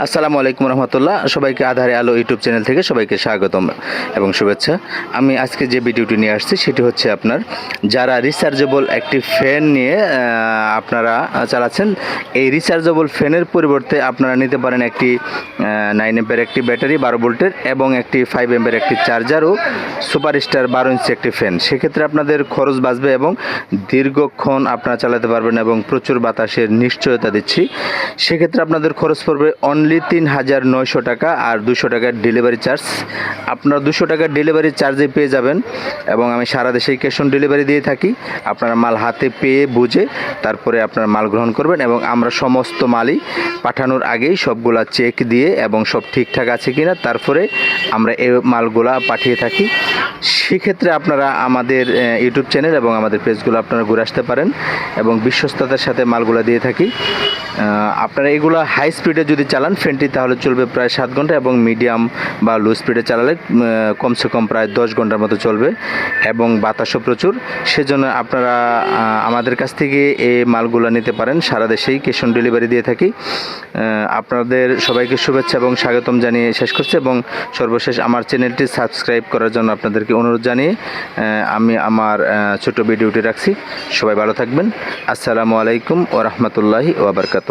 আসসালামু আলাইকুম রহমতুল্লাহ। সবাইকে আধারে আলো ইউটিউব চ্যানেল থেকে সবাইকে স্বাগতম এবং শুভেচ্ছা। আমি আজকে যে ভিডিওটি নিয়ে আসছি সেটি হচ্ছে আপনার যারা রিচার্জেবল একটি ফ্যান নিয়ে আপনারা চালাচ্ছেন, এই রিচার্জেবল ফ্যানের পরিবর্তে আপনারা নিতে পারেন একটি 9 এম্পের একটি ব্যাটারি 12 ভোল্টের এবং একটি 5 এম্পের একটি চার্জার ও সুপারস্টার 12 ইঞ্চি একটি ফ্যান। সেক্ষেত্রে আপনাদের খরচ বাঁচবে এবং দীর্ঘক্ষণ আপনারা চালাতে পারবেন এবং প্রচুর বাতাসের নিশ্চয়তা দিচ্ছি। সেক্ষেত্রে আপনাদের খরচ পড়বে অনলি ৩,৯০০ টাকা আর 200 টাকার ডেলিভারি চার্জ। আপনারা 200 টাকার ডেলিভারি চার্জে পেয়ে যাবেন এবং আমি সারা দেশেই ক্যাশ অন ডেলিভারি দিয়ে থাকি। আপনারা মাল হাতে পেয়ে বুঝে তারপরে আপনারা মাল গ্রহণ করবেন এবং আমরা সমস্ত মালই পাঠানোর আগেই সবগুলা চেক দিয়ে এবং সব ঠিকঠাক আছে কিনা তারপরে আমরা এই মালগুলা পাঠিয়ে থাকি। সেক্ষেত্রে আপনারা আমাদের ইউটিউব চ্যানেল এবং আমাদের পেজগুলো আপনারা ঘুরে আসতে পারেন এবং বিশ্বস্ততার সাথে মালগুলা দিয়ে থাকি। আপনারা এগুলো হাই স্পিডে যদি চালান ফ্যানটি তাহলে চলবে প্রায় 7 ঘন্টা এবং মিডিয়াম বা লো স্পিডে চালালে কমসে কম প্রায় 10 ঘন্টার মতো চলবে এবং বাতাসও প্রচুর। সেজন্য আপনারা আমাদের কাছ থেকে এই মালগুলো নিতে পারেন। সারা দেশেই ক্যাশ অন ডেলিভারি দিয়ে থাকি। আপনাদের সবাইকে শুভেচ্ছা এবং স্বাগতম জানিয়ে শেষ করছি এবং সর্বশেষ আমার চ্যানেলটি সাবস্ক্রাইব করার জন্য আপনাদেরকে অনুরোধ জানিয়ে আমি আমার ছোট ভিডিওটি রাখছি। সবাই ভালো থাকবেন। আসসালামু আলাইকুম ওয়া রাহমাতুল্লাহি ওয়া বারাকাতুহু।